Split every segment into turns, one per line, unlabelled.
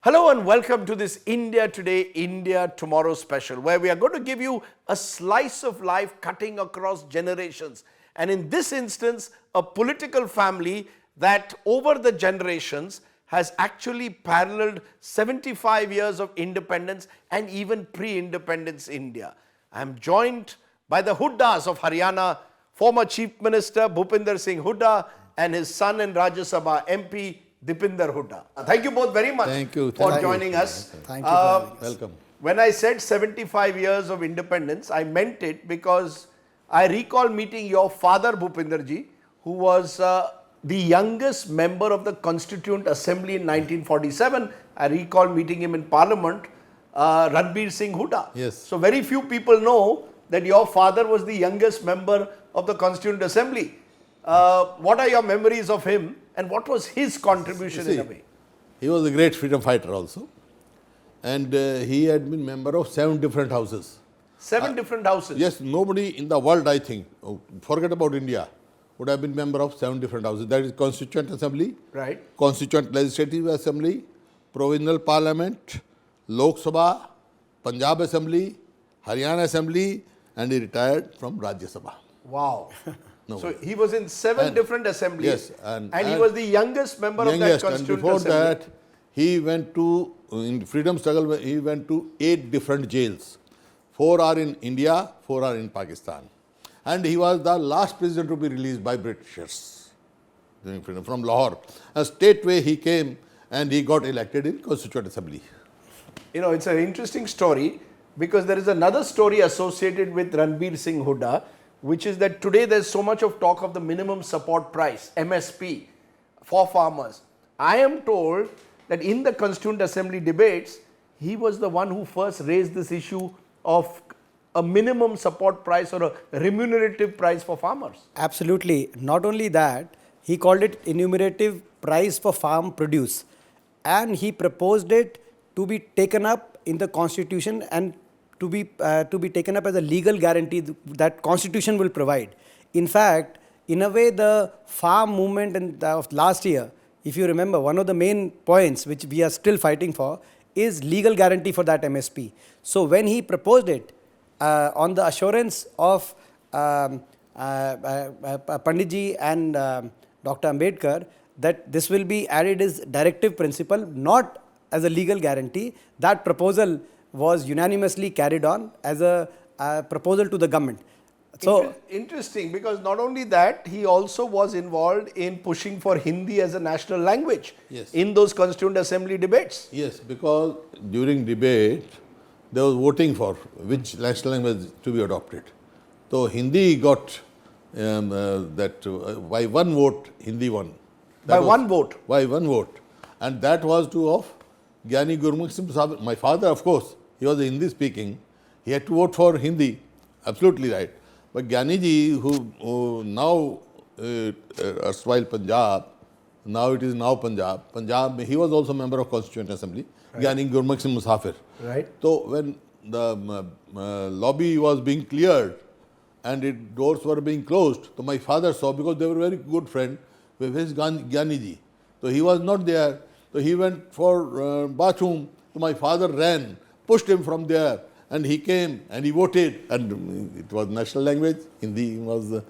Hello and welcome to this India Today, India Tomorrow special, where we are going to give you a slice of life cutting across generations. And in this instance, a political family that over the generations has actually paralleled 75 years of independence and even pre-independence India. I am joined by the Hoodas of Haryana, former Chief Minister Bhupinder Singh Hooda and his son and Rajya Sabha MP Deepender Hooda. Thank you both very much for joining us.
Thank you for having us.
Welcome.
When I said 75 years of independence, I meant it because I recall meeting your father Bhupinder ji, who was the youngest member of the Constituent Assembly in 1947. I recall meeting him in Parliament, Rajdeep Singh Hooda.
Yes.
So very few people know that your father was the youngest member of the Constituent Assembly. What are your memories of him and what was his contribution in a way?
He was a great freedom fighter also. And he had been member of 7 different houses.
7 different houses.
Yes, nobody in the world, I think, forget about India, would have been member of 7 different houses. That is Constituent Assembly,
Right.
Constituent Legislative Assembly, Provincial Parliament, Lok Sabha, Punjab Assembly, Haryana Assembly, and he retired from Rajya Sabha.
Wow.
No.
So he was in 7 different assemblies.
Yes,
and he was the youngest member of that
Youngest, and
Constituent
before
Assembly.
that, he went to, in freedom struggle, he went to 8 different jails. 4 are in India, 4 are in Pakistan. And he was the last president to be released by Britishers during freedom from Lahore. A straightway he came and he got elected in Constituent Assembly.
You know, it's an interesting story because there is another story associated with Rajdeep Singh Hooda, which is that today there's so much of talk of the minimum support price, MSP, for farmers. I am told that in the Constituent Assembly debates, he was the one who first raised this issue of a minimum support price or a remunerative price for farmers.
Absolutely. Not only that, he called it enumerative price for farm produce. And he proposed it to be taken up in the constitution and to be taken up as a legal guarantee that constitution will provide. In fact, in a way, the farm movement of last year, if you remember, one of the main points which we are still fighting for is legal guarantee for that MSP. So when he proposed it on the assurance of Panditji and Dr. Ambedkar that this will be added as directive principle, not as a legal guarantee, that proposal was unanimously carried on as a proposal to the government. So
interesting, because not only that, he also was involved in pushing for Hindi as a national language
Yes.
in those Constituent Assembly debates.
Yes, because during debate, there was voting for which national language to be adopted. So Hindi got by one vote, Hindi won.
By one vote?
By one vote. And that was to of Gyani Gurmukh Singh Sahib. My father, of course, he was Hindi speaking. He had to vote for Hindi. Absolutely right. But Gyani ji, who now erstwhile Punjab, now it is now Punjab, he was also member of Constituent Assembly, right. Gyani Gurmukh Singh Musafir.
Right.
So when the lobby was being cleared and doors were being closed, so my father saw, because they were very good friend with his Gyani ji. So he was not there. So he went for bathroom. So my father ran, pushed him from there, and he came and he voted. And it was national language. Hindi was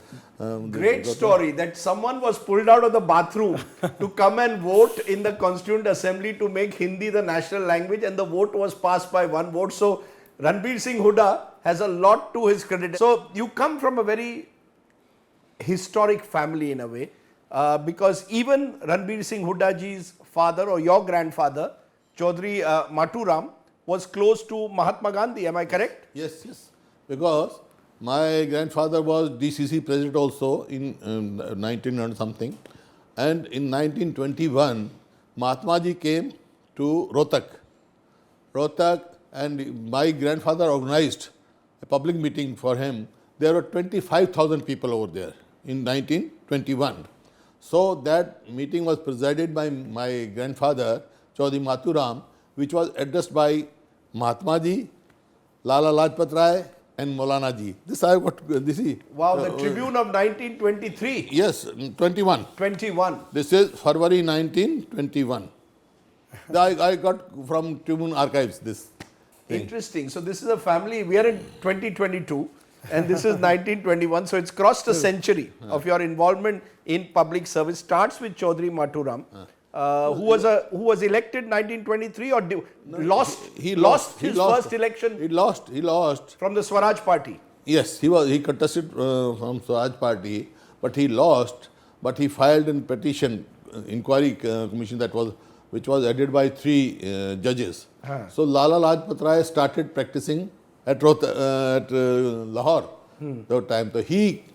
Great story that someone was pulled out of the bathroom to come and vote in the Constituent Assembly to make Hindi the national language, and the vote was passed by one vote. So Rajdeep Singh Hooda has a lot to his credit. So you come from a very historic family in a way, because even Rajdeep Singh Hooda ji's father or your grandfather, Chaudhry Maturam, was close to Mahatma Gandhi. Am I correct?
Yes, yes. Because my grandfather was DCC president also in 1900 something. And in 1921, Mahatma ji came to Rohtak, and my grandfather organized a public meeting for him. There were 25,000 people over there in 1921. So that meeting was presided by my grandfather, Chaudhry Maturam, which was addressed by Mahatma ji, Lala Lajpat Rai, and Maulana ji. This I have got. This is
Wow, the Tribune of 1923.
yes, 21.
21.
This is February 1921. I got from Tribune Archives this thing.
Interesting. So this is a family, we are in 2022 and this is 1921. So it's crossed a century of your involvement in public service. Starts with Chaudhry Maturam, who was elected 1923 or lost his first election
He lost.
from the Swaraj party.
Yes, he contested from Swaraj party, but he lost. But he filed a petition, inquiry commission which was headed by 3 judges. So Lala Lajpat Rai started practicing at Lahore. That time, so he,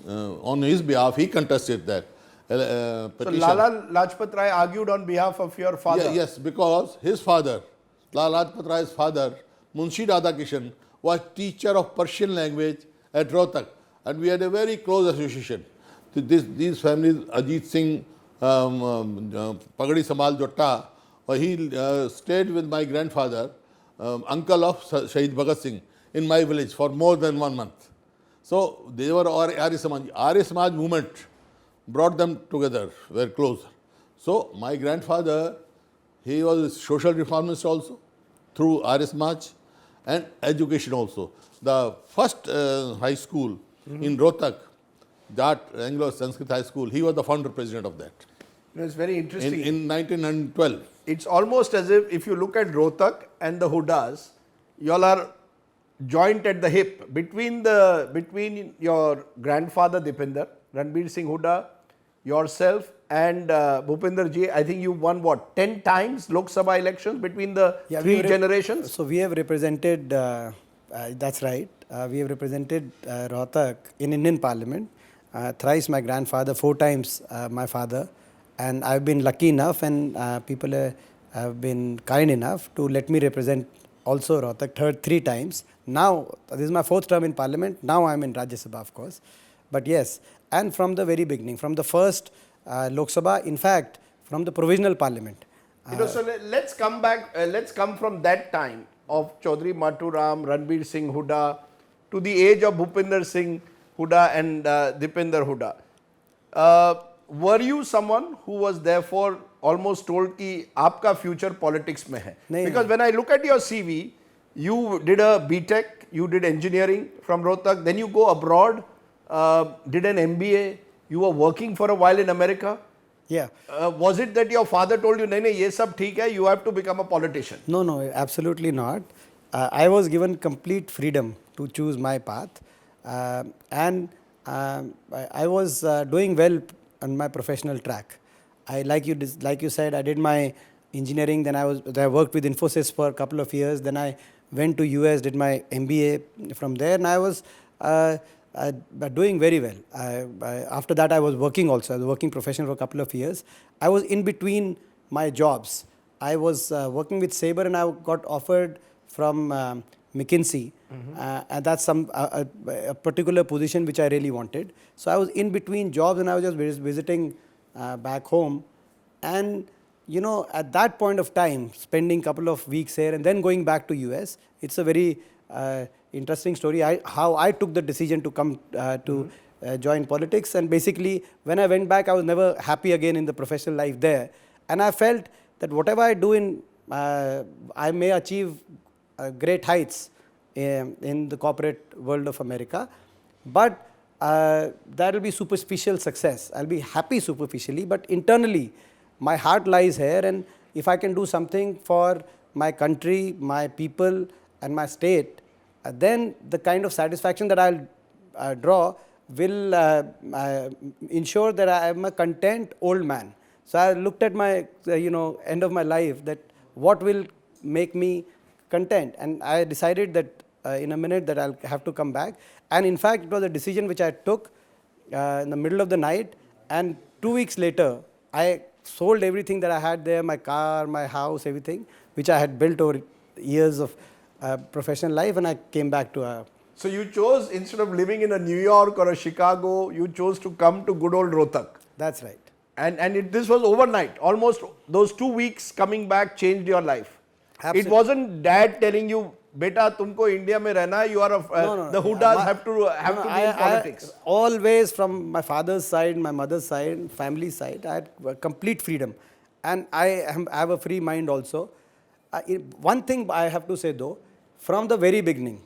on his behalf, he contested that petition.
So Lala Lajpat Rai argued on behalf of your father.
Yes, because his father, Lala Lajpat Rai's father, Munshi Radhakishan, was teacher of Persian language at Rohtak, and we had a very close association. These families, Ajit Singh, Pagadi Sambal Jotta, he stayed with my grandfather, uncle of Shahid Bhagat Singh, in my village for more than 1 month. So they were Arya Samaj. Arya Samaj movement brought them together, were close. So my grandfather, he was a social reformist also, through Arya Samaj, and education also. The first high school in Rohtak, that Anglo-Sanskrit High School, he was the founder president of that.
It's very interesting.
In 1912.
It's almost as if you look at Rohtak and the Hoodas, you all are joint at the hip between your grandfather Deepender, Ranbir Singh Hooda, yourself and Bhupinder ji. I think you won what, 10 times Lok Sabha elections between the 3 generations?
So we have represented, that's right, we have represented Rohtak in Indian Parliament. Thrice my grandfather, 4 times my father, and I've been lucky enough and people have been kind enough to let me represent also Rohtak 3 times. Now, this is my 4th term in Parliament, now I'm in Rajya Sabha of course. But yes, and from the very beginning, from the first Lok Sabha, in fact, from the provisional Parliament.
So let's come back, let's come from that time of Chaudhry Maturam, Ranbir Singh Hooda to the age of Bhupinder Singh Hooda and Deepender Hooda. Were you someone who was therefore almost told कि आपका future politics में है? Because when I look at your CV, you did a BTech, you did engineering from Rohtak, then you go abroad, did an MBA, you were working for a while in America.
Yeah.
Was it that your father told you, नहीं ये सब ठीक है, you have to become a politician?
No, absolutely not. I was given complete freedom to choose my path, and I was doing well on my professional track. Like you said, I did my engineering. Then I worked with Infosys for a couple of years. Then I went to US, did my MBA from there, and I was doing very well. After that, I was working also. I was working professional for a couple of years. I was in between my jobs. I was working with Sabre, and I got offered from McKinsey, and that's a particular position which I really wanted. So I was in between jobs, and I was just visiting back home, and you know, at that point of time, spending a couple of weeks here and then going back to US, it's a very interesting story. How I took the decision to come to join politics, and basically when I went back, I was never happy again in the professional life there, and I felt that whatever I do I may achieve great heights in the corporate world of America, but that will be superficial success. I'll be happy superficially, but internally, my heart lies here, and if I can do something for my country, my people, and my state, then the kind of satisfaction that I'll draw will ensure that I am a content old man. So I looked at my, end of my life, that what will make me content, and I decided that in a minute that I'll have to come back. And in fact, it was a decision which I took in the middle of the night, and 2 weeks later, I sold everything that I had there, my car, my house, everything, which I had built over years of professional life, and I came back to
So you chose, instead of living in a New York or a Chicago, you chose to come to good old Rohtak.
That's right.
And this was overnight. Almost those 2 weeks coming back changed your life.
Absolutely.
It wasn't dad telling you, beta, tumko India mein rehna hai, you are the Hoodas have to be in politics.
Always from my father's side, my mother's side, family side, I had complete freedom. and I have a free mind also. One thing I have to say though, from the very beginning,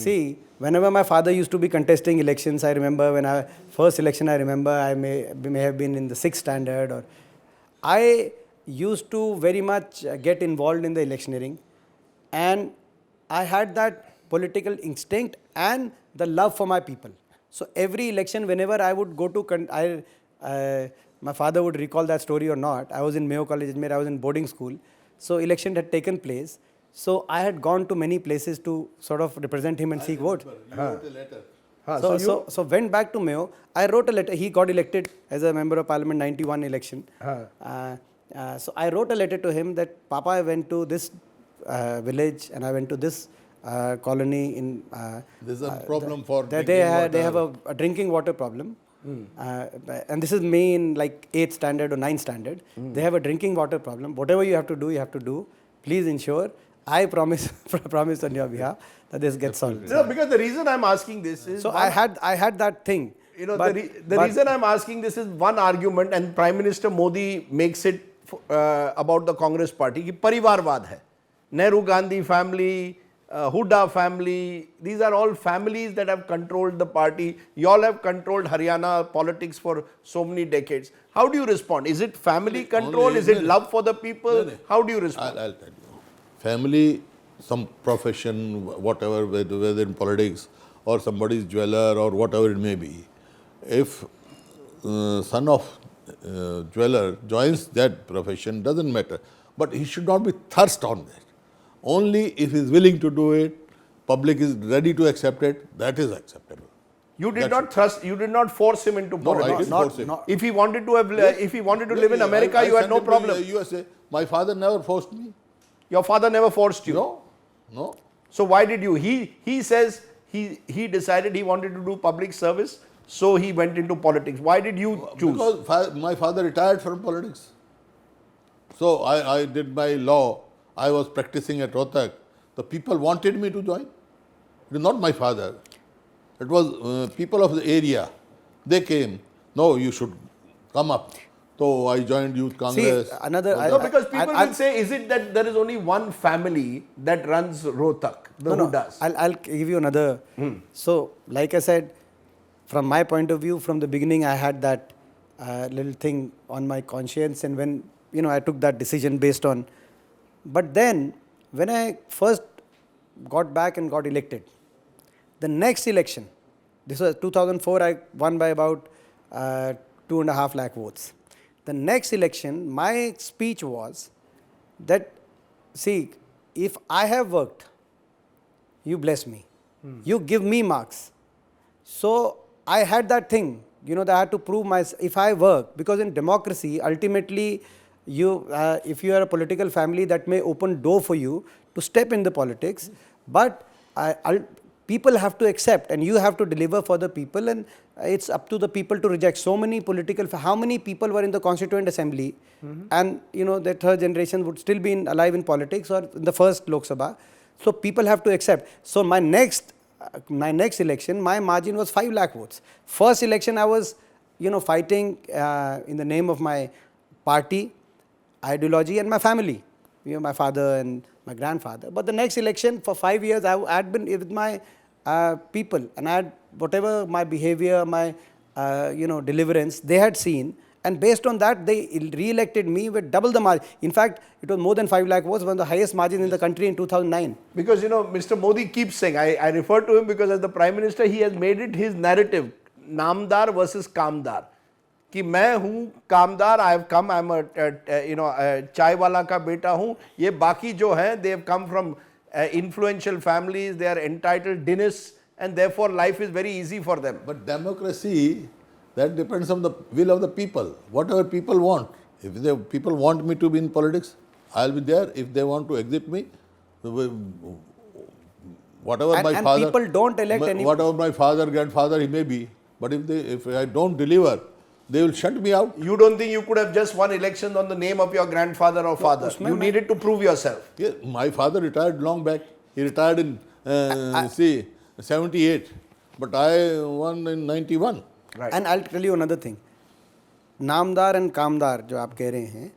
see, whenever my father used to be contesting elections, I remember first election, I remember I may have been in the 6th standard, or I used to very much get involved in the electioneering, and I had that political instinct and the love for my people. So every election, whenever I would go to, my father would recall that story or not. I was in Mayo College, Ajmer, I was in boarding school. So election had taken place. So I had gone to many places to sort of represent him and seek votes.
You wrote a letter.
So went back to Mayo. I wrote a letter. He got elected as a member of parliament 91 election. So I wrote a letter to him that Papa, I went to this village and I went to this colony in.
There's a problem for
they have a drinking water problem. And this is me in like 8th standard or 9th standard. They have a drinking water problem. Whatever you have to do, you have to do. Please ensure. I promise on your behalf that this gets solved.
No, because the reason I'm asking this is...
So I had that thing.
You know, the reason I'm asking this is one argument, and Prime Minister Modi makes it about the Congress party, कि परिवारवाद है. Nehru Gandhi family, Hooda family, these are all families that have controlled the party. You all have controlled Haryana politics for so many decades. How do you respond? Is it family control? Is it love for the people? How do you respond?
I'll tell you. Family, some profession, whatever, whether in politics or somebody's jeweler or whatever it may be. If son of jeweler joins that profession, doesn't matter. But he should not be thrust on that. Only if he is willing to do it, public is ready to accept it, that is acceptable.
You did not force him into politics.
No, I didn't force him.
If he wanted to have, if he wanted to live in America, you had no problem.
USA. My father never forced me.
Your father never forced you.
No.
So why did you? He says he decided he wanted to do public service, so he went into politics. Why did you choose?
Because my father retired from politics. So I did my law. I was practicing at Rohtak. The people wanted me to join. It is not my father. It was people of the area. They came. No, you should come up. So I joined Youth Congress.
See,
because people will say, is it that there is only one family that runs Rohtak, the Hoodas?
I'll give you another. So, like I said, from my point of view, from the beginning, I had that little thing on my conscience, and when I took that decision based on. But then, when I first got back and got elected, the next election, this was 2004, I won by about 2.5 lakh votes. The next election, my speech was that, see, if I have worked, you bless me. You give me marks. So I had that thing, that I had to prove myself. If I work, because in democracy, ultimately, if you are a political family, that may open door for you to step in the politics. But people have to accept, and you have to deliver for the people, and it's up to the people to reject. So many how many people were in the Constituent Assembly, and the third generation would still be alive in politics or in the first Lok Sabha. So people have to accept. So my next election, my margin was 5 lakh votes. First election, I was fighting in the name of my party, ideology, and my family, my father and my grandfather. But the next election, for 5 years, I had been with my people, and I had whatever my behavior, my deliverance, they had seen, and based on that, they re-elected me with double the margin. In fact, it was more than 5 lakh votes, one of the highest margin in the country in 2009.
Because Mr. Modi keeps saying, I refer to him because as the Prime Minister, he has made it his narrative, Namdar versus Kamdar. कि मैं हूँ कामदार, I have come, I'm a चाय वाला का बेटा हूँ. ये बाकी जो हैं, they have come from influential families, they are entitled dynasts, and therefore life is very easy for them.
But democracy, that depends on the will of the people. Whatever people want. If the people want me to be in politics, I'll be there. If they want to exit me, whatever my father,
people don't elect anyone.
Whatever my father, grandfather, he may be. But if I don't deliver, they will shut me out.
You don't think you could have just won elections on the name of your grandfather or father? You needed to prove yourself.
Yeah, my father retired long back. He retired in 78, but I won in 91.
Right. And I'll tell you another thing. नामदार and कामदार जो आप कह रहे हैं,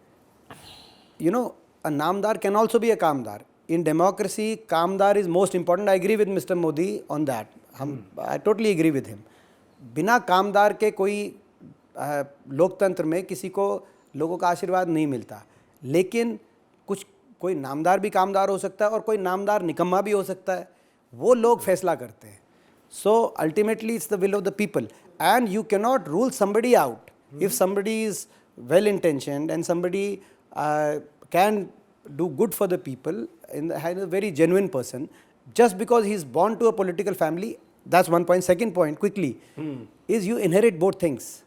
you know, a namdar can also be a kamdar. In democracy, kamdar is most important. I agree with Mr. Modi on that. I totally agree with him. बिना कामदार के कोई लोकतंत्र में किसी को लोगों का आशीर्वाद नहीं मिलता. लेकिन कुछ कोई नामदार भी कामदार हो सकता है और कोई नामदार निकम्मा भी हो सकता है. वो लोग फैसला करते हैं. So ultimately it's the will of the people, and you cannot rule somebody out. If somebody is well intentioned and somebody can do good for the people and is a very genuine person, just because he is born to a political family, that's one point. Second point, quickly, is you inherit both things.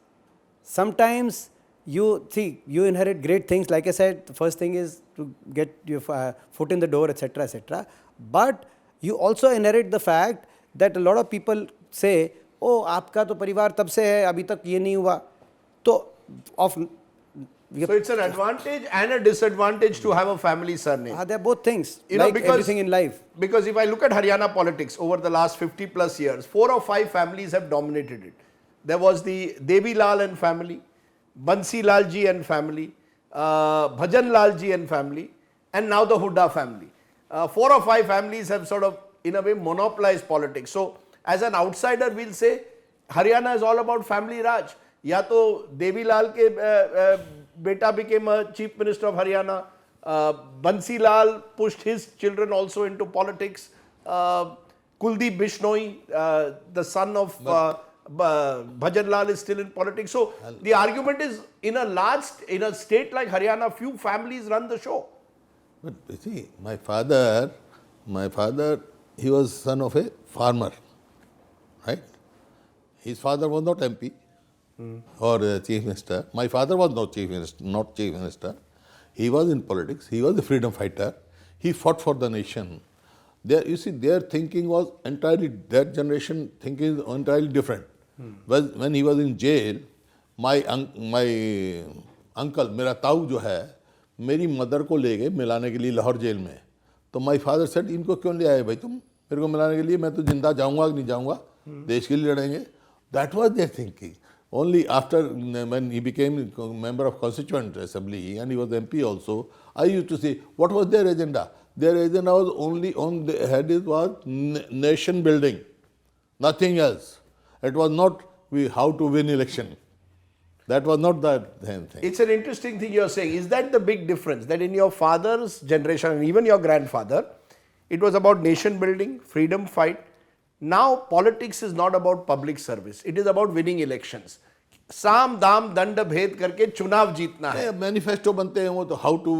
Sometimes you inherit great things. Like I said, the first thing is to get your foot in the door, etc., etc. But you also inherit the fact that a lot of people say, oh, आपका तो परिवार तब से है, अभी तक ये नहीं हुआ. तो
so it's an advantage and a disadvantage to have a family surname.
They're both things,
You know,
like
because-
everything in life.
Because if I look at Haryana politics over the last 50 plus years, 4 or 5 families have dominated it. There was the Devi Lal and family, Bansi Lal ji and family, Bhajan Lal ji and family, and now the Hooda family. 4 or 5 families have sort of, in a way, monopolized politics. So, as an outsider, we'll say Haryana is all about family Raj. या तो देवी लाल के बेटा became a chief minister of Haryana. Bansi Lal pushed his children also into politics. Kuldeep Bishnoi, the son of Bhajan Lal, is still in politics. So the argument is, in a state like Haryana, few families run the show.
But you see, my father, he was son of a farmer, right? His father was not MP or chief minister. My father was not chief minister. He was in politics. He was a freedom fighter. He fought for the nation. You see, their thinking was entirely, that generation thinking is entirely different. When he was in jail, my uncle, मेरा ताऊ जो है, मेरी mother को ले गए मिलाने के लिए लाहौर जेल में. तो माई फादर सेड, इनको क्यों ले आए भाई तुम मेरे को मिलाने के लिए? मैं तो जिंदा जाऊंगा कि नहीं जाऊंगा, देश के लिए लड़ेंगे. That was there thinking. Only after, when he became a member of Constituent Assembly and he was MP also, I used to say, what was their agenda? Their agenda was only on the head was nation building, nothing else. It was not how to win election. That was not the same thing.
It's an interesting thing you're saying. Is that the big difference? That in your father's generation and even your grandfather, it was about nation building, freedom fight. Now politics is not about public service. It is about winning elections. साम दाम दंड भेद करके चुनाव जीतना है.
Manifesto बनते हैं वो तो how to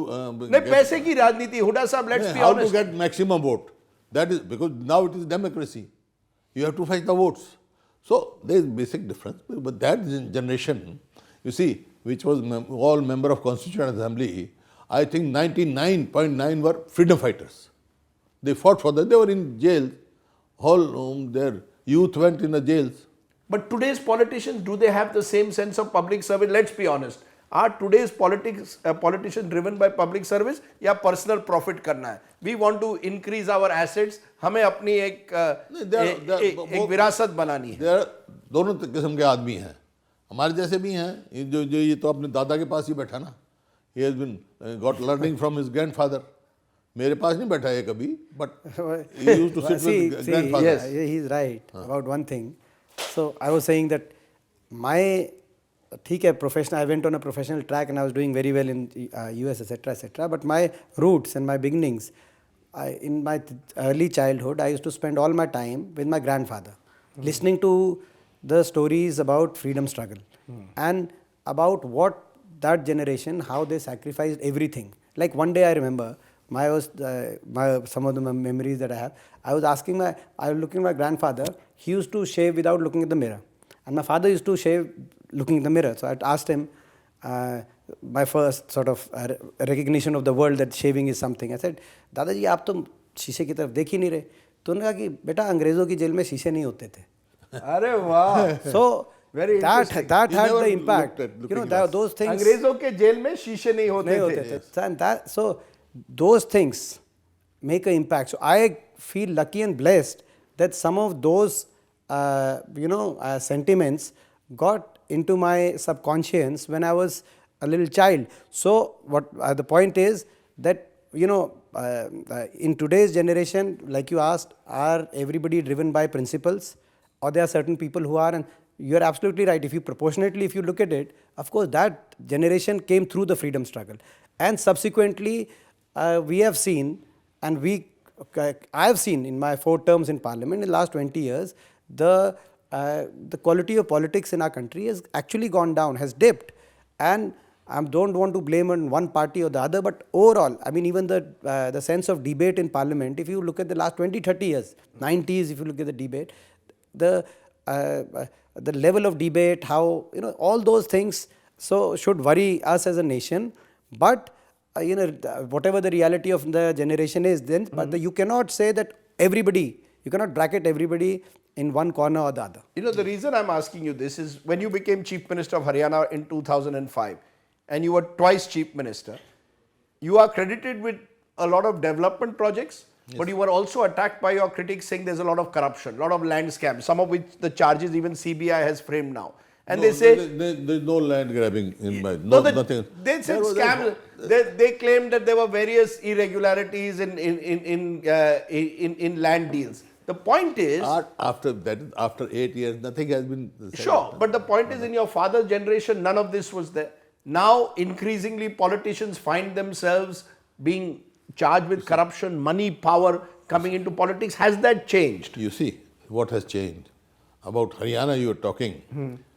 नहीं, पैसे की राजनीति. हुडा साहब, let's be
how
honest.
to get maximum vote. That is because now it is democracy. You have to fetch the votes. So there is basic difference. But that generation, you see, which was all member of Constituent Assembly, I think 99.9 were freedom fighters. They fought for that. They were in jail. All their youth went in the jails.
But today's politicians, do they have the same sense of public service? Let's be honest. Are today's politicians driven by public service या personal profit करना है? We want to increase our assets. हमें अपनी एक विरासत बनानी है.
दोनों किस्म के आदमी हैं. हमारे जैसे भी हैं. जो ये तो अपने दादा के पास ही बैठा ना. He has been got learning from his grandfather. मेरे पास नहीं बैठा है कभी, but he used to sit with grandfather.
Yes, he's right about one thing. So I was saying that ठीक है, professional, I went on a professional track and I was doing very well in US, etc., etc. But my roots and my beginnings, in my early childhood, I used to spend all my time with my grandfather, listening to the stories about freedom struggle and about what that generation, how they sacrificed everything. Like one day I remember, some of the memories that I have, I was looking at my grandfather. He used to shave without looking at the mirror, and my father used to shave looking at the mirror. So I asked him, my first sort of recognition of the world that shaving is something. I said, दादाजी आप तो शीशे की तरफ देख ही नहीं रहे. तो उन्होंने कहा कि बेटा अंग्रेजों की जेल में शीशे नहीं होते थे.
अरे वाह.
So
very
that had the impact. Those things.
अंग्रेजों के जेल में शीशे नहीं होते थे.
And so those things make an impact. So I feel lucky and blessed that some of those sentiments got into my subconscious when I was a little child. So what the point is that, in today's generation, like you asked, are everybody driven by principles, or there are certain people who are? And you're absolutely right. If you look at it, of course, that generation came through the freedom struggle, and subsequently, we have seen, and I have seen in my 4 terms in Parliament in the last 20 years, the quality of politics in our country has actually gone down, has dipped, and I don't want to blame on one party or the other, but overall, I mean, even the sense of debate in Parliament, if you look at the last 20, 30 years, 90s, if you look at the debate, the level of debate, how, all those things, so should worry us as a nation. But, whatever the reality of the generation is, then, but you cannot say that you cannot bracket everybody in one corner or the other.
The reason I'm asking you this is when you became Chief Minister of Haryana in 2005, and you were twice Chief Minister, you are credited with a lot of development projects, but you were also attacked by your critics saying there's a lot of corruption, a lot of land scams, some of which the charges even CBI has framed now. And
no,
they say...
there's no land grabbing in my...
nothing. They said scams. They claimed that there were various irregularities in land deals. The point is...
After 8 years, nothing has been...
Sure, but the point is in your father's generation, none of this was there. Now, increasingly, politicians find themselves being charged with corruption, money, power coming into politics. Has that changed?
You see, what has changed? About Haryana you were talking.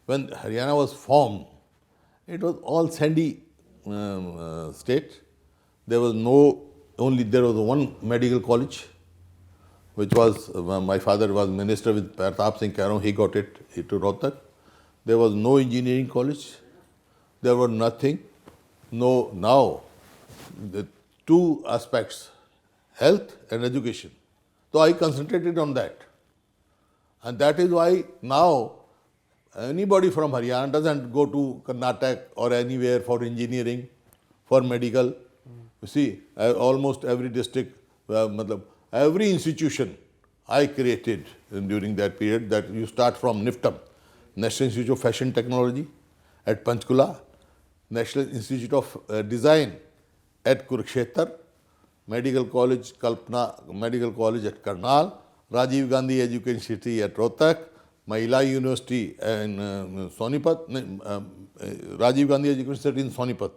When Haryana was formed, it was all sandy state. There was one medical college, which was, my father was minister with Pratap Singh Karon, he got it to Rohtak. There was no engineering college. There was nothing. Now, the 2 aspects, health and education. So I concentrated on that. And that is why now anybody from Haryana doesn't go to Karnataka or anywhere for engineering, for medical. You see, almost every district, every institution I created during that period, that you start from NIFTAM, National Institute of Fashion Technology at Panchkula, National Institute of Design at Kurukshetra, Medical College Kalpana, Medical College at Karnal, Rajiv Gandhi Education City at Rohtak, Mahila University in Sonipat, Rajiv Gandhi Education City in Sonipat,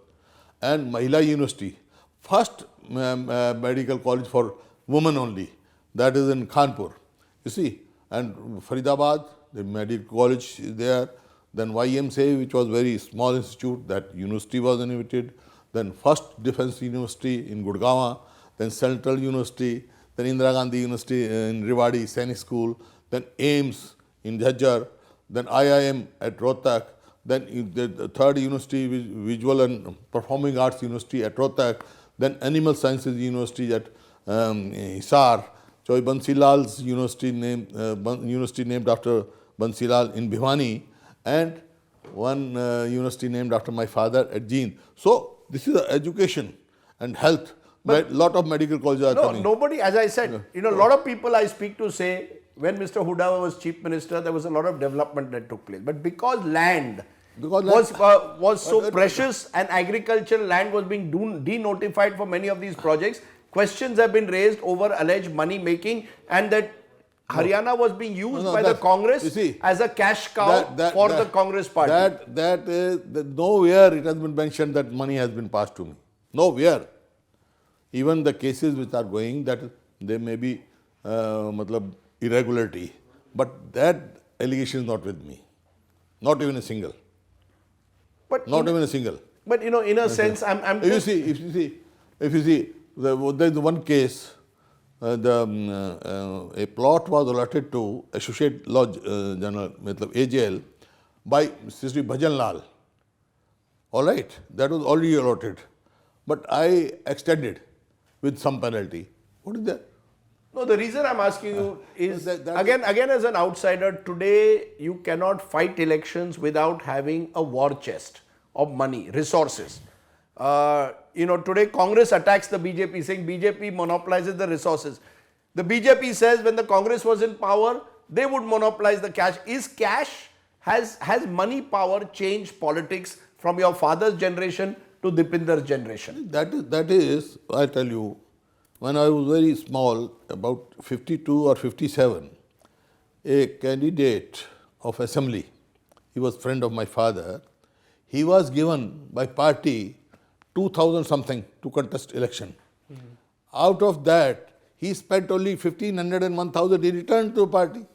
and Mahila University, first medical college for women only, that is in Kanpur. You see, and Faridabad, the medical college is there. Then YMCA, which was very small institute, that university was innovated. Then first Defence University in Gurgaon, then Central University, then Indira Gandhi University in Rewari, Sainik School, then AIMS in Jhajjar, then IIM at Rohtak, then the third university, Visual and Performing Arts University at Rohtak, then Animal Sciences University at Hisar, Choi Bansilal's university named after Bansilal in Bhiwani, and one university named after my father at Jeend. So this is education and health. But a lot of medical colleges are coming.
Nobody, as I said, a lot of people I speak to say, when Mr. Hooda was Chief Minister, there was a lot of development that took place. But because land was so precious and agricultural land was being denotified for many of these projects, questions have been raised over alleged money making, and that Haryana was being used by the Congress as a cash cow for the Congress party.
Nowhere it has been mentioned that money has been passed to me. Nowhere. Even the cases which are going, that there may be irregularity, but that allegation is not with me. Not even a single. But not even a single.
But in a sense, I'm.
If you see, there's one case. A plot was allotted to Associate Law General, AJL, by Sri Bhajan Lal. All right, that was already allotted, but I extended with some penalty. What is that?
No, the reason I'm asking you is again as an outsider, today you cannot fight elections without having a war chest of money, resources. Today Congress attacks the BJP saying BJP monopolizes the resources. The BJP says when the Congress was in power, they would monopolize the cash. Has money power changed politics from your father's generation to Deepender's generation?
That is, I tell you, when I was very small, about 52 or 57, a candidate of assembly, he was friend of my father, he was given by party 2,000 something to contest election. Out of that, he spent only 1,500 and 1,000 he returned to the party.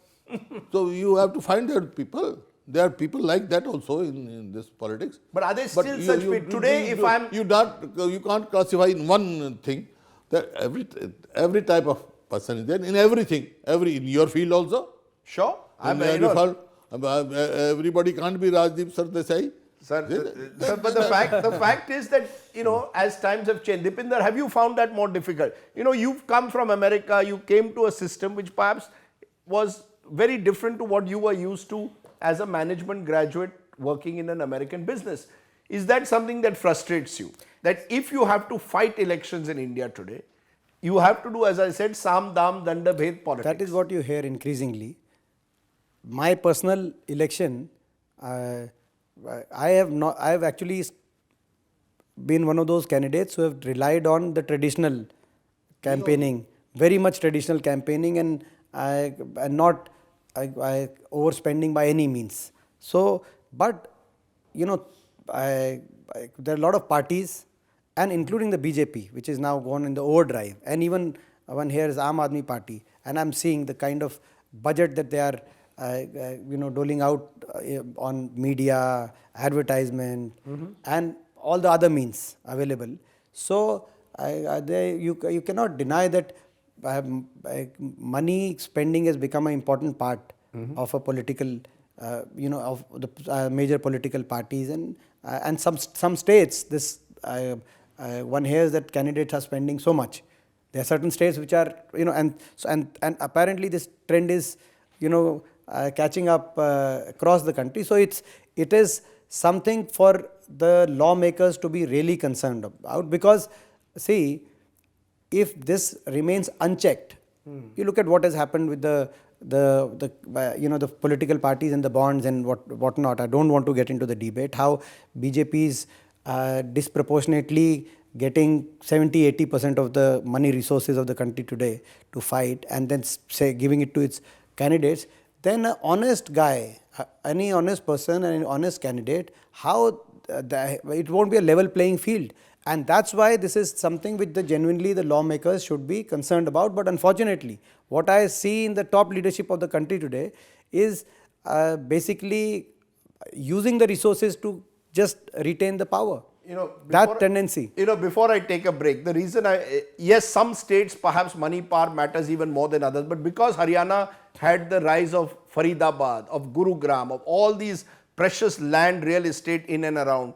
So you have to find out people. There are people like that also in this politics.
But are they still such people? Today, if I'm...
You can't classify in one thing. That every type of person is there, in everything, in your field also.
Sure.
Everybody can't be Rajdeep Sardesai.
Sir, but the fact is that, as times have changed, Deepender, have you found that more difficult? You've come from America, you came to a system which perhaps was very different to what you were used to as a management graduate working in an American business. Is that something that frustrates you? That if you have to fight elections in India today, you have to do, as I said, Sam, Dam, Danda, Bhed politics.
That is what you hear increasingly. My personal election, I have actually been one of those candidates who have relied on the traditional campaigning, very much traditional campaigning, and not overspending by any means. So, but there are a lot of parties, and including the BJP, which is now gone in the overdrive, and even one here is Aam Aadmi Party, and I'm seeing the kind of budget that they are doling out on media, advertisement, and all the other means available. So you cannot deny that money spending has become an important part of a political, of the major political parties, and some states. This one hears that candidates are spending so much. There are certain states which are, and apparently this trend is, catching up across the country. So it is something for the lawmakers to be really concerned about, because see, if this remains unchecked, you look at what has happened with the political parties and the bonds and whatnot. I don't want to get into the debate how BJP is disproportionately getting 70-80% of the money resources of the country today to fight, and then say giving it to its candidates. Then an honest guy, any honest person and an honest candidate, it won't be a level playing field. And that's why this is something which genuinely the lawmakers should be concerned about. But unfortunately, what I see in the top leadership of the country today is basically using the resources to just retain the power. That tendency.
Before I take a break, the reason yes, some states perhaps money power matters even more than others, but because Haryana had the rise of Faridabad, of Gurugram, of all these precious land, real estate in and around,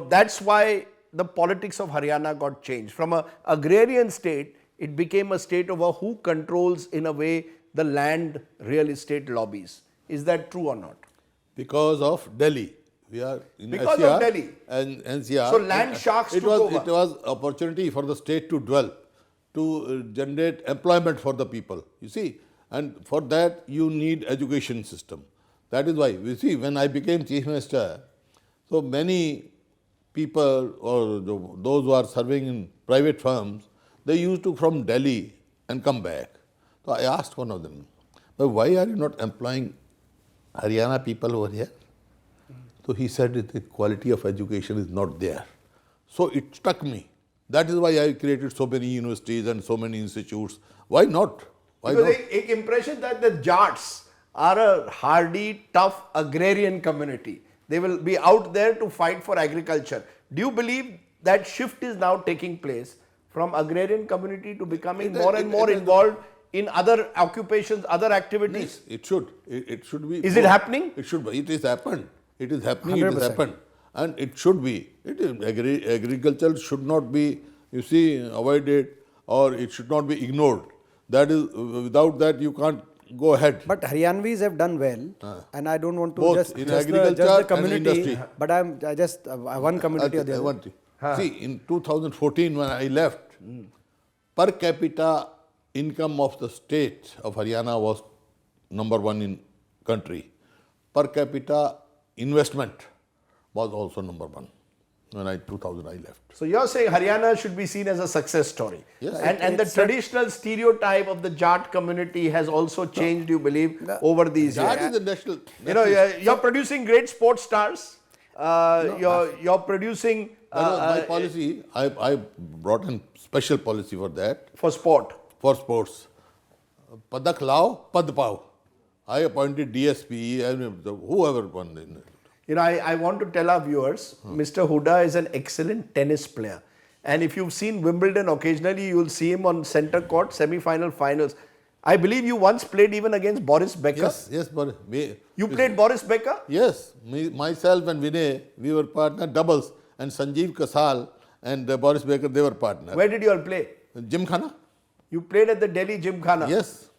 that's why the politics of Haryana got changed. From an agrarian state, it became a state of who controls, in a way, the land real estate lobbies. Is that true or not?
Because of Delhi. We are in
because
NCR
of Delhi.
And NCR.
So land sharks took over.
It was opportunity for the state to dwell, to generate employment for the people. You see, and for that you need education system. That is why, you see, when I became Chief Minister, so many people or those who are serving in private firms, they used to from Delhi and come back. So I asked one of them, but why are you not employing Haryana people over here? So he said that the quality of education is not there. So it struck me. That is why I created so many universities and so many institutes. Why not? Why
because
not?
An impression that the Jats are a hardy, tough agrarian community. They will be out there to fight for agriculture. Do you believe that shift is now taking place from agrarian community to becoming more and more involved in other occupations, other activities?
Yes, it should. It should be.
Is it happening?
It should be. It is happened. It is happening.
100%.
It has happened. And it should be. Agriculture should not be, avoided, or it should not be ignored. That is, without that you can't go ahead.
But Haryanvis have done well, and I don't want to
Both
just
in
the
agriculture
community,
and industry.
but I just one community or the other.
See, in 2014 when I left, per capita income of the state of Haryana was number one in country. Per capita investment was also number 1. When 2000 I left.
So you're saying Haryana should be seen as a success story.
Yes.
And the traditional stereotype of the Jat community has also changed, you believe, over these
That
years.
is the national.
You know, you're producing great sports stars. You're producing
That was my policy. I brought in special policy for that,
for sport.
for sports. Padak lao, pad pao. I appointed DSP and whoever won.
You know, I want to tell our viewers, Mr. Hooda is an excellent tennis player. And if you've seen Wimbledon, occasionally you'll see him on centre court, semi-final, finals. I believe you once played even against Boris Becker.
Yes, but
You played Boris Becker?
yes, myself and Vinay, we were partner doubles, and Sanjeev Kasal and Boris Baker, they were partner.
Where did you all play?
Gymkhana?
You played at the Delhi Gymkhana.
Yes.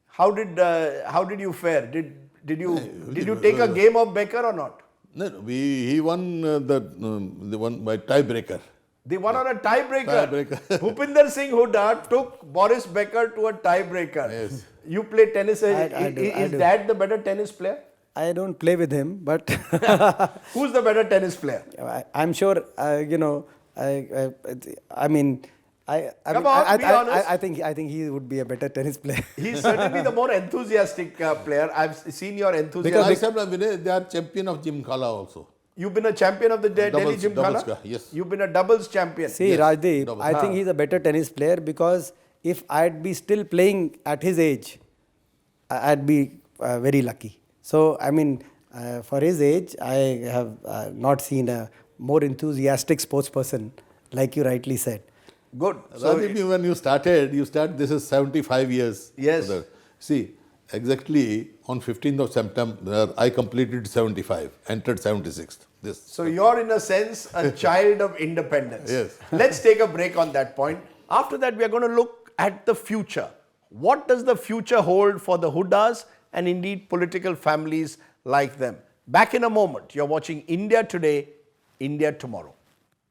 How did you fare? Did you take a game of Becker or not?
No, he won the one by tiebreaker.
They won on a tiebreaker.
Tiebreaker.
Bhupinder Singh Hooda took Boris Becker to a tiebreaker.
Yes.
You play tennis.
I do.
Is Dad the better tennis player?
I don't play with him, but
Who's the better tennis player?
I'm sure, I mean,
Come on, be honest.
I think he would be a better tennis player.
He's certainly the more enthusiastic player. I've seen your enthusiasm.
Myself and Vinay, they are champion of Gymkhana also.
You've been a champion of the Delhi
Doubles,
Gymkhana?
doubles, yes.
You've been a doubles champion.
See,
Yes,
Rajdeep,
double.
I think he's a better tennis player because if I'd be still playing at his age, I'd be very lucky. So, I mean, for his age, I have not seen a more enthusiastic sports person, like you rightly said.
Good. So,
Rajdeep, when you started, this is 75 years.
Yes.
See, exactly on 15th of September, I completed 75, entered 76th. This.
so you're in a sense a child of independence.
Yes.
Let's take a break on that point. After that, we are going to look at the future. What does the future hold for the Hoodas and indeed political families like them? Back in a moment. You're watching India Today, India Tomorrow.